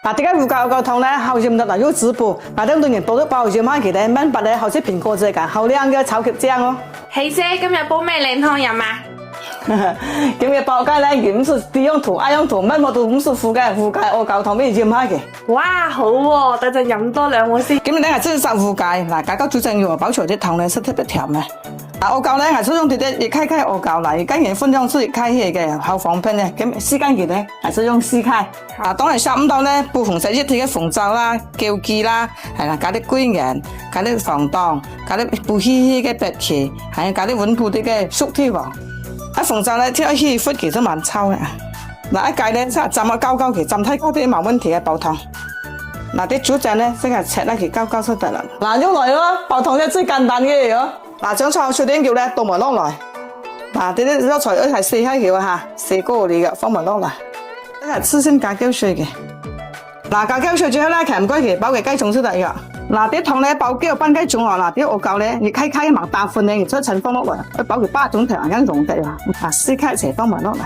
嗱，點解護教個湯咧後鹽嗱要滋補，嗱啲對人補得飽鹽翻佢哋燜白咧後些蘋果汁㗎，後靚嘅炒茄醬哦。希姐今日煲咩靚湯飲啊？今日包雞咧，唔是啲用途，愛用途，乜乜都唔是護雞我教湯俾鹽翻嘅。哇，好喎，等陣飲多兩碗先。咁你係真係護雞，嗱，加個豬醬油包出啲湯咧，是特別甜嘅。嗱，我教咧係使用啲熱開我教啦，而家人分享是熱開氣嘅後防噴嘅，咁絲間熱咧係使用絲開。嗱，當係15度咧，煲紅色一啲嘅紅酒啦、枸杞啦，係啦，加啲桂圓，加啲黃糖，加啲不稀嘅白芪，係加啲穩固啲嘅熟鐵黃。喺紅酒咧，挑起火其實蠻臭嘅。嗱，一計咧即係浸個膠佢，浸睇嗰啲冇問題嘅煲湯。嗱，啲豬醬咧即係切得佢膠出得啦。嗱，用來咯，煲湯咧最簡單嘅嘢咯。嗱，將菜少啲叫咧倒埋落來。嗱，啲肉菜係四開條嚇，四個嚟嘅，放埋落來。呢係刺身加膠水嘅。嗱，加膠水最後咧，其實唔該佢包嘅雞種先得嘅。嗱，啲湯咧包幾個班雞種啊，嗱啲我教咧，你開埋大份咧，然之後放落來，包佢8種條咁容易啊。嗱，撕開一齊放埋落來。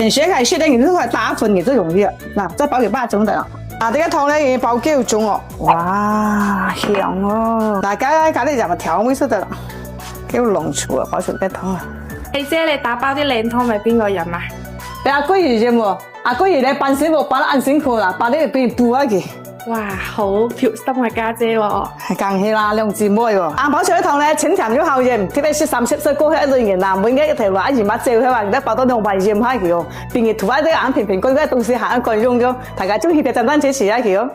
你學開雪咧，然之後打份亦都容易啊。嗱，即係包佢8種得啦。嗱，啲湯咧要包幾個種哦。哇，香哦！大家加啲入調味先得啦。幾濃稠啊，包成啲湯啊！希姐，你打包啲靚湯俾邊個飲啊？俾阿居兒啫喎，阿居兒咧辦事務辦得啱辛苦啦，辦啲俾人補下佢。哇，好貼心嘅家姐喎！係梗係啦，兩姊妹喎。阿寶上一堂咧，清甜咗後鹽，貼喺30歲過去一類型啦，每日一條話一鹽乜椒，佢話而家包到2塊鹽下佢哦，變嘅塗喺啲眼平平均嗰啲東西行一個用咗，大家中意嘅簡單支持下佢哦。